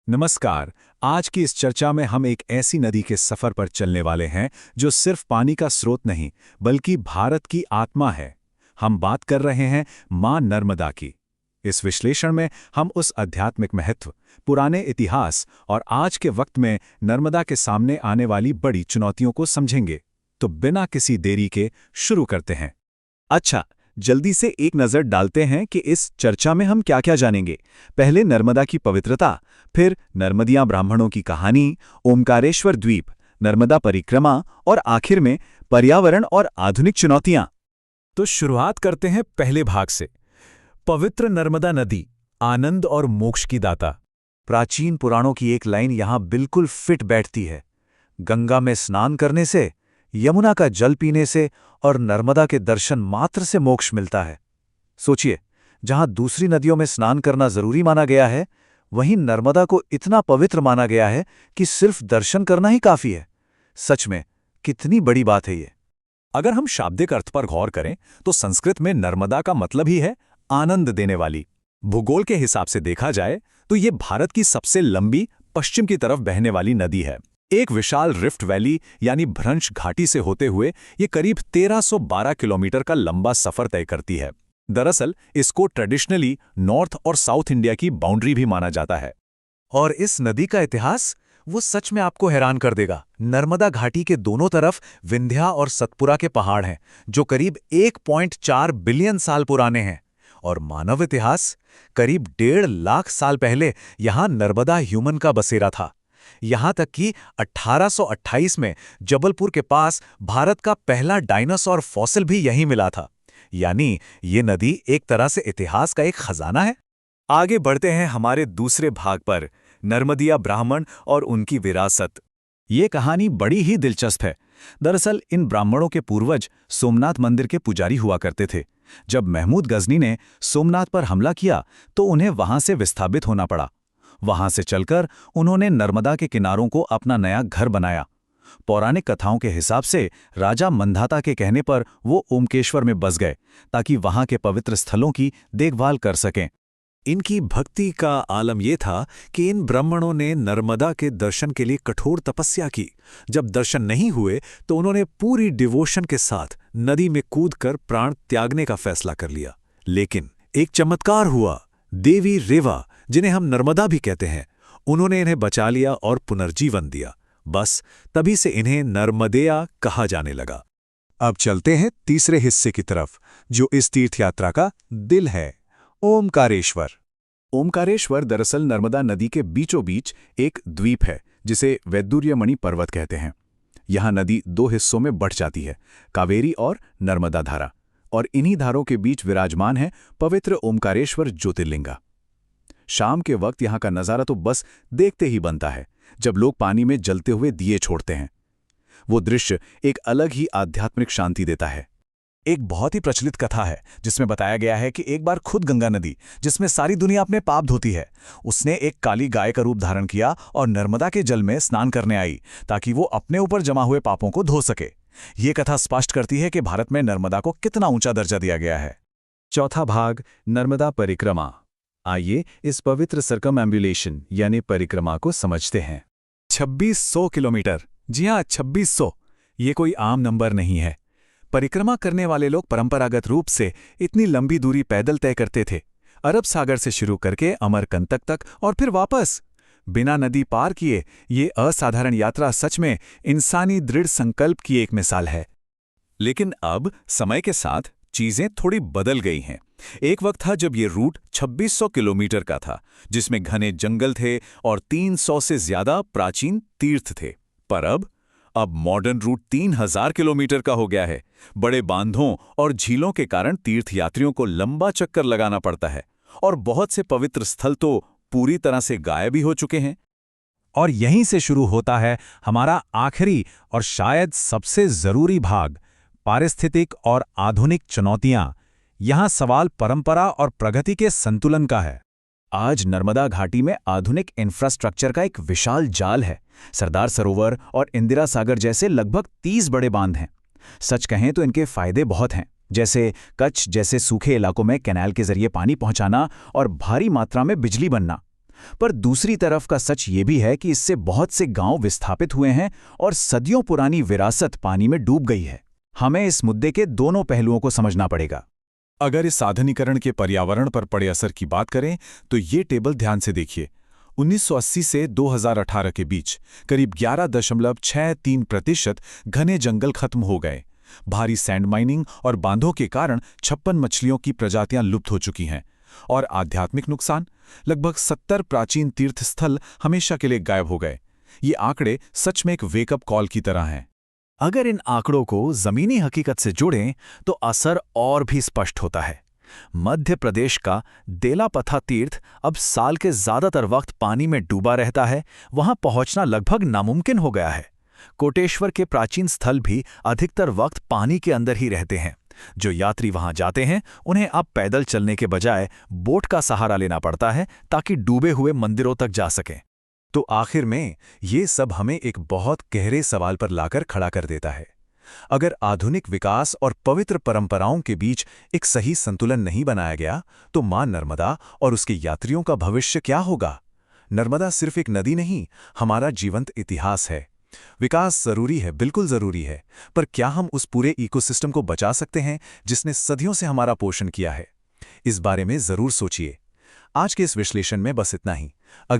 नमस्कार। आज की इस चर्चा में हम एक ऐसी नदी के सफर पर चलने वाले हैं जो सिर्फ पानी का स्रोत नहीं बल्कि भारत की आत्मा है। हम बात कर रहे हैं मां नर्मदा की। इस विश्लेषण में हम उस आध्यात्मिक महत्व, पुराने इतिहास और आज के वक्त में नर्मदा के सामने आने वाली बड़ी चुनौतियों को समझेंगे। तो बिना किसी देरी के शुरू करते हैं। अच्छा, जल्दी से एक नज़र डालते हैं कि इस चर्चा में हम क्या क्या जानेंगे। पहले नर्मदा की पवित्रता, फिर नर्मदिया ब्राह्मणों की कहानी, ओमकारेश्वर द्वीप, नर्मदा परिक्रमा और आखिर में पर्यावरण और आधुनिक चुनौतियां। तो शुरुआत करते हैं पहले भाग से। पवित्र नर्मदा नदी, आनंद और मोक्ष की दाता। प्राचीन पुराणों की एक लाइन यहां बिल्कुल फिट बैठती है। गंगा में स्नान करने से, यमुना का जल पीने से और नर्मदा के दर्शन मात्र से मोक्ष मिलता है। सोचिए, जहां दूसरी नदियों में स्नान करना जरूरी माना गया है, वहीं नर्मदा को इतना पवित्र माना गया है कि सिर्फ दर्शन करना ही काफी है। सच में कितनी बड़ी बात है ये। अगर हम शाब्दिक अर्थ पर गौर करें तो संस्कृत में नर्मदा का मतलब ही है आनंद देने वाली। भूगोल के हिसाब से देखा जाए तो ये भारत की सबसे लंबी पश्चिम की तरफ बहने वाली नदी है। एक विशाल रिफ्ट वैली यानी भ्रंश घाटी से होते हुए ये करीब 1312 किलोमीटर का लंबा सफर तय करती है। दरअसल इसको ट्रेडिशनली नॉर्थ और साउथ इंडिया की बाउंड्री भी माना जाता है। और इस नदी का इतिहास, वो सच में आपको हैरान कर देगा। नर्मदा घाटी के दोनों तरफ विंध्या और सतपुरा के पहाड़ हैं, जो करीब 1.4 बिलियन साल पुराने हैं। और मानव इतिहास, करीब 1.5 लाख साल पहले यहां नर्मदा ह्यूमन का बसेरा था। यहां तक कि 1828 में जबलपुर के पास भारत का पहला डायनासोर फॉसिल भी यहीं मिला था। यानी ये नदी एक तरह से इतिहास का एक खजाना है। आगे बढ़ते हैं हमारे दूसरे भाग पर, नर्मदिया ब्राह्मण और उनकी विरासत। ये कहानी बड़ी ही दिलचस्प है। दरअसल इन ब्राह्मणों के पूर्वज सोमनाथ मंदिर के पुजारी हुआ करते थे। जब महमूद गजनी ने सोमनाथ पर हमला किया तो उन्हें वहां से विस्थापित होना पड़ा। वहां से चलकर उन्होंने नर्मदा के किनारों को अपना नया घर बनाया। पौराणिक कथाओं के हिसाब से राजा मंधाता के कहने पर वो ओमकेश्वर में बस गए ताकि वहां के पवित्र स्थलों की देखभाल कर सकें। इनकी भक्ति का आलम यह था कि इन ब्राह्मणों ने नर्मदा के दर्शन के लिए कठोर तपस्या की। जब दर्शन नहीं हुए तो उन्होंने पूरी डिवोशन के साथ नदी में कूदकर प्राण त्यागने का फैसला कर लिया। लेकिन एक चमत्कार हुआ। देवी रेवा, जिन्हें हम नर्मदा भी कहते हैं, उन्होंने इन्हें बचा लिया और पुनर्जीवन दिया। बस तभी से इन्हें नर्मदेया कहा जाने लगा। अब चलते हैं तीसरे हिस्से की तरफ, जो इस तीर्थयात्रा का दिल है, ओमकारेश्वर। ओमकारेश्वर दरअसल नर्मदा नदी के बीचों बीच एक द्वीप है जिसे वैदुर्यमणि पर्वत कहते हैं। यहां नदी 2 हिस्सों में बढ़ जाती है, कावेरी और नर्मदा धारा, और इन्हीं धारों के बीच विराजमान है पवित्र ओमकारेश्वर ज्योतिर्लिंगा। शाम के वक्त यहां का नज़ारा तो बस देखते ही बनता है, जब लोग पानी में जलते हुए दिए छोड़ते हैं। वो दृश्य एक अलग ही आध्यात्मिक शांति देता है। एक बहुत ही प्रचलित कथा है जिसमें बताया गया है कि एक बार खुद गंगा नदी, जिसमें सारी दुनिया अपने पाप धोती है, उसने एक काली गाय का रूप धारण किया और नर्मदा के जल में स्नान करने आई ताकि वो अपने ऊपर जमा हुए पापों को धो सके। ये कथा स्पष्ट करती है कि भारत में नर्मदा को कितना ऊंचा दर्जा दिया गया है। चौथा भाग, नर्मदा परिक्रमा। आइए इस पवित्र सर्कमएम्बुलेशन यानी परिक्रमा को समझते हैं। 2600 किलोमीटर, जी हाँ 2600, ये कोई आम नंबर नहीं है। परिक्रमा करने वाले लोग परंपरागत रूप से इतनी लंबी दूरी पैदल तय करते थे, अरब सागर से शुरू करके अमरकंटक तक और फिर वापस। बिना नदी पार किए ये असाधारण यात्रा सच में इंसानी दृढ़ संकल्प की एक मिसाल है। लेकिन अब समय के साथ चीजें थोड़ी बदल गई हैं। एक वक्त था जब ये रूट 2600 किलोमीटर का था, जिसमें घने जंगल थे और 300 से ज्यादा प्राचीन तीर्थ थे। पर अब मॉडर्न रूट 3000 किलोमीटर का हो गया है। बड़े बांधों और झीलों के कारण तीर्थयात्रियों को लंबा चक्कर लगाना पड़ता है और बहुत से पवित्र स्थल तो पूरी तरह से गायब ही हो चुके हैं। और यहीं से शुरू होता है हमारा आखिरी और शायद सबसे जरूरी भाग, पारिस्थितिक और आधुनिक चुनौतियां। यहां सवाल परंपरा और प्रगति के संतुलन का है। आज नर्मदा घाटी में आधुनिक इंफ्रास्ट्रक्चर का एक विशाल जाल है। सरदार सरोवर और इंदिरा सागर जैसे लगभग 30 बड़े बांध हैं। सच कहें तो इनके फायदे बहुत हैं, जैसे कच्छ जैसे सूखे इलाकों में कैनाल के जरिए पानी पहुंचाना और भारी मात्रा में बिजली बनना। पर दूसरी तरफ का सच ये भी है कि इससे बहुत से गांव विस्थापित हुए हैं और सदियों पुरानी विरासत पानी में डूब गई है। हमें इस मुद्दे के दोनों पहलुओं को समझना पड़ेगा। अगर इस आधुनिकीकरण के पर्यावरण पर पड़े असर की बात करें तो ये टेबल ध्यान से देखिए। 1980 से 2018 के बीच करीब 11.63% घने जंगल खत्म हो गए। भारी सैंड माइनिंग और बांधों के कारण 56 मछलियों की प्रजातियां लुप्त हो चुकी हैं। और आध्यात्मिक नुकसान, लगभग 70 प्राचीन तीर्थ स्थल हमेशा के लिए गायब हो गए। ये आंकड़े सच में एक वेकअप कॉल की तरह हैं। अगर इन आंकड़ों को जमीनी हकीकत से जोड़ें तो असर और भी स्पष्ट होता है। मध्य प्रदेश का देलापथा तीर्थ अब साल के ज्यादातर वक्त पानी में डूबा रहता है, वहां पहुंचना लगभग नामुमकिन हो गया है। कोटेश्वर के प्राचीन स्थल भी अधिकतर वक्त पानी के अंदर ही रहते हैं। जो यात्री वहां जाते हैं उन्हें अब पैदल चलने के बजाय बोट का सहारा लेना पड़ता है ताकि डूबे हुए मंदिरों तक जा सकें। तो आखिर में ये सब हमें एक बहुत गहरे सवाल पर लाकर खड़ा कर देता है। अगर आधुनिक विकास और पवित्र परंपराओं के बीच एक सही संतुलन नहीं बनाया गया तो मां नर्मदा और उसके यात्रियों का भविष्य क्या होगा? नर्मदा सिर्फ एक नदी नहीं, हमारा जीवंत इतिहास है। विकास जरूरी है, बिल्कुल जरूरी है, पर क्या हम उस पूरे इकोसिस्टम को बचा सकते हैं जिसने सदियों से हमारा पोषण किया है? इस बारे में जरूर सोचिए। आज के इस विश्लेषण में बस इतना ही। अगली